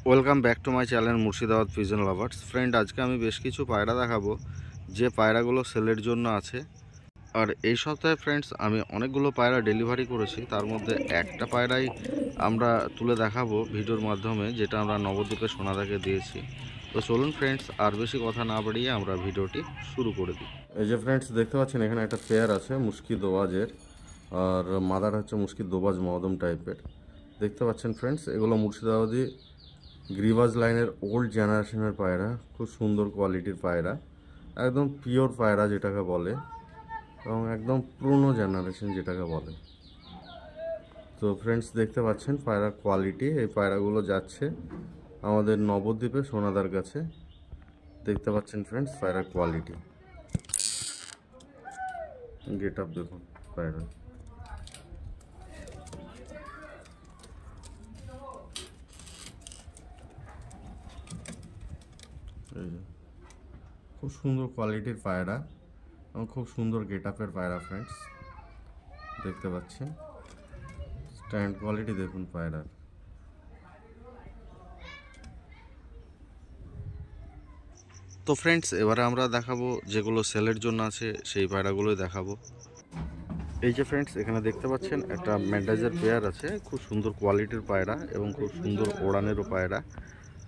Welcome back to my channel Murshidabad pigeon lovers. Friend, আজকে আমি বেশ কিছু পায়রা দেখাবো যে পায়রাগুলো সেলের জন্য আছে। আর এই সপ্তাহে ফ্রেন্ডস আমি অনেকগুলো পায়রা ডেলিভারি করেছি, তার মধ্যে একটা পায়রাই আমরা তুলে দেখাবো ভিডিওর মাধ্যমে, যেটা আমরা নবদ্বীপে সোনাদাকে দিয়েছি। তো চলুন ফ্রেন্ডস, আর বেশি কথা না বাড়িয়ে আমরা ভিডিওটি শুরু করে দিই। এই যে ফ্রেন্ডস দেখতে পাচ্ছেন, এখানে একটা পেয়ার আছে মুস্কি দোবাজের, আর মাদার হচ্ছে মুস্কি দোবাজ মদম টাইপের। দেখতে পাচ্ছেন ফ্রেন্ডস, এগুলো মুর্শিদাবাদী গ্রিবাজ লাইনের ওল্ড জেনারেশনের পায়রা, খুব সুন্দর কোয়ালিটির পায়রা, একদম পিওর পায়রা যেটাকে বলে, এবং একদম পুরনো জেনারেশন যেটাকে বলে। তো ফ্রেন্ডস দেখতে পাচ্ছেন পায়রার কোয়ালিটি। এই পায়রাগুলো যাচ্ছে আমাদের নবদ্বীপে সোনাদার কাছে। দেখতে পাচ্ছেন ফ্রেন্ডস পায়রার কোয়ালিটি, গেট আপ দেখুন পায়রা। এই যে খুব সুন্দর কোয়ালিটির পায়রা এবং খুব সুন্দর গেট আপের পায়রা ফ্রেন্ডস। দেখতে পাচ্ছেন স্ট্যান্ড কোয়ালিটি দেখুন পায়রার। তো ফ্রেন্ডস, এবারে আমরা দেখাবো যেগুলো সেলের জন্য আছে, সেই পায়রাগুলোই দেখাবো। এই যে ফ্রেন্ডস এখানে দেখতে পাচ্ছেন একটা ম্যান্ডাজের পেয়ার আছে, খুব সুন্দর কোয়ালিটির পায়রা এবং খুব সুন্দর ওড়ানেরও পায়রা।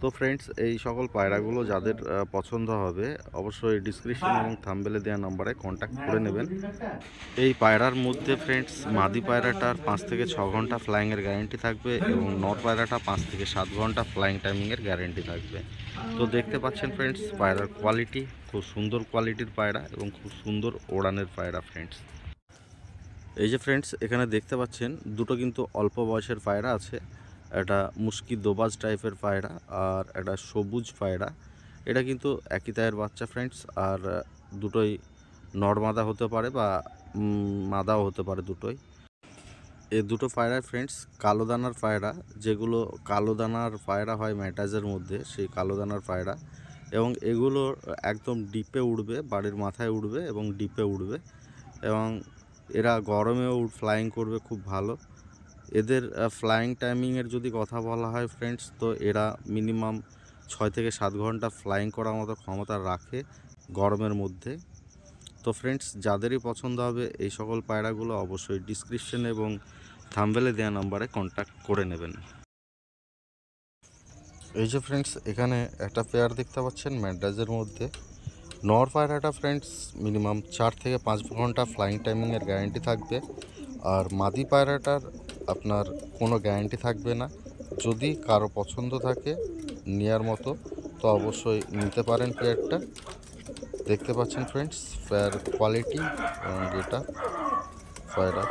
তো ফ্রেন্ডস, এই সকল পায়রাগুলো যাদের পছন্দ হবে অবশ্যই ডিসক্রিপশন এবং থাম্বনেলে দেওয়া নাম্বারে কন্ট্যাক্ট করে নেবেন। এই পায়রার মধ্যে ফ্রেন্ডস মাদি পায়রাটার 5 থেকে 6 ঘন্টা ফ্লাইংয়ের গ্যারেন্টি থাকবে এবং নর পায়রাটা 5 থেকে 7 ঘন্টা ফ্লাইং টাইমিংয়ের গ্যারেন্টি থাকবে। তো দেখতে পাচ্ছেন ফ্রেন্ডস পায়রার কোয়ালিটি, খুব সুন্দর কোয়ালিটির পায়রা এবং খুব সুন্দর ওড়ানের পায়রা ফ্রেন্ডস। এই যে ফ্রেন্ডস এখানে দেখতে পাচ্ছেন দুটো কিন্তু অল্প বয়সের পায়রা আছে, একটা মুস্কি দোবাজ টাইপের পায়রা আর একটা সবুজ পায়রা। এটা কিন্তু একই তায়ের বাচ্চা ফ্রেন্ডস, আর দুটোই নর-মাদা হতে পারে বা মাদাও হতে পারে দুটোই। এই দুটো পায়রা ফ্রেন্ডস কালো দানার পায়রা, যেগুলো কালো দানার পায়রা হয় ম্যাটাজের মধ্যে, সেই কালো দানার পায়রা। এবং এগুলো একদম ডিপে উড়বে, বাড়ির মাথায় উড়বে এবং ডিপে উড়বে, এবং এরা গরমেও ফ্লাইং করবে খুব ভালো। এদের ফ্লাইং টাইমিংয়ের যদি কথা বলা হয় ফ্রেন্ডস, তো এরা মিনিমাম 6 থেকে 7 ঘন্টা ফ্লাইং করার মতো ক্ষমতা রাখে গরমের মধ্যে। তো ফ্রেন্ডস যাদেরই পছন্দ হবে এই সকল পায়রাগুলো অবশ্যই ডিসক্রিপশন এবং থাম্বনেলে দেওয়া নাম্বারে কন্ট্যাক্ট করে নেবেন। এই যে ফ্রেন্ডস এখানে একটা পেয়ার দেখতে পাচ্ছেন ম্যাড্রাজের মধ্যে। নর পায়রাটা ফ্রেন্ডস মিনিমাম 4 থেকে 5 ঘন্টা ফ্লাইং টাইমিংয়ের গ্যারেন্টি থাকবে, আর মাদি পায়রাটার আপনার কোনো গ্যারেন্টি থাকবে না। যদি কারো পছন্দ থাকে নেওয়ার মতো তো অবশ্যই নিতে পারেন পেয়ারটা। দেখতে পাচ্ছেন ফ্রেন্ডস পেয়ার কোয়ালিটি এবং যেটা পায়রা।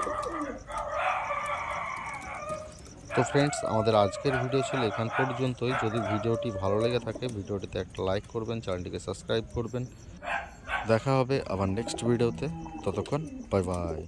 তো ফ্রেন্ডস আমাদের আজকের ভিডিও ছিল এখান পর্যন্তই। যদি ভিডিওটি ভালো লেগে থাকে ভিডিওটিতে একটা লাইক করবেন, চ্যানেলটিকে সাবস্ক্রাইব করবেন। দেখা হবে আবার নেক্সট ভিডিওতে, ততক্ষণ বাই বাই।